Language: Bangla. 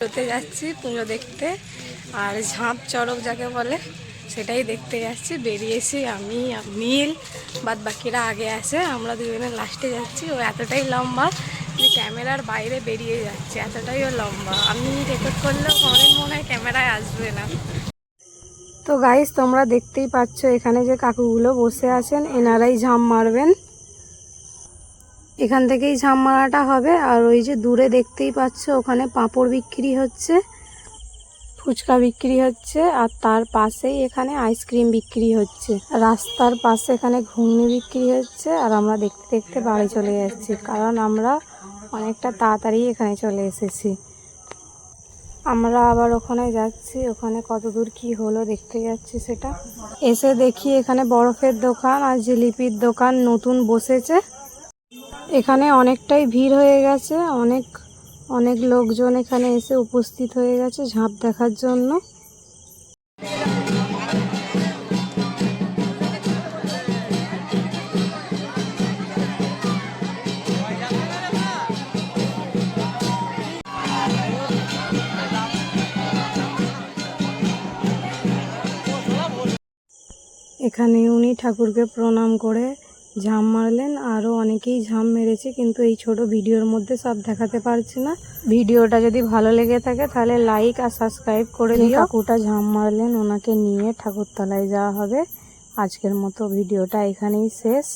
পুজোতে যাচ্ছি পুজো দেখতে, আর ঝাঁপ চড়ক যাকে বলে সেটাই দেখতে যাচ্ছি। বেরিয়েছি আমি, নীল, বাদ বাকিরা আগে আছে, আমরা দুজনে লাস্টে যাচ্ছি। ও এতটাই লম্বা যে ক্যামেরার বাইরে বেরিয়ে যাচ্ছে, এতটাই ও লম্বা। আমি রেকর্ড করলেও কোনোদিন মনে হয় ক্যামেরায় আসবে না। তো গাইস, তোমরা দেখতেই পাচ্ছ এখানে যে কাকুগুলো বসে আছেন, এনারাই ঝাঁপ মারবেন। এখান থেকেই ঝাঁপ মারাটা হবে। আর ওই যে দূরে দেখতেই পাচ্ছ ওখানে পাঁপড় বিক্রি হচ্ছে, ফুচকা বিক্রি হচ্ছে, আর তার পাশেই এখানে আইসক্রিম বিক্রি হচ্ছে। রাস্তার পাশে এখানে ঘুগনি বিক্রি হচ্ছে। আর আমরা দেখতে দেখতে বাড়ি চলে যাচ্ছি, কারণ আমরা অনেকটা তাড়াতাড়ি এখানে চলে এসেছি। আমরা আবার ওখানে যাচ্ছি, ওখানে কত দূর কি হলো দেখতে যাচ্ছি সেটা। এসে দেখি এখানে বরফের দোকান আর জিলিপির দোকান নতুন বসেছে। এখানে অনেকটাই ভিড় হয়ে গেছে, অনেক লোকজন এখানে এসে উপস্থিত হয়ে গেছে ঝাঁপ দেখার জন্য। এখানে উনি ঠাকুরকে প্রণাম করে ঝাঁপ মারলেন। আরও অনেকেই ঝাঁপ মেরেছে, কিন্তু এই ছোট ভিডিওর মধ্যে সব দেখাতে পারছি না। ভিডিওটা যদি ভালো লেগে থাকে তাহলে লাইক আর সাবস্ক্রাইব করে দিও। কাকুটা ঝাঁপ মারলেন, ওনাকে নিয়ে ঠাকুরতলায় যাওয়া হবে। আজকের মতো ভিডিওটা এখানেই শেষ।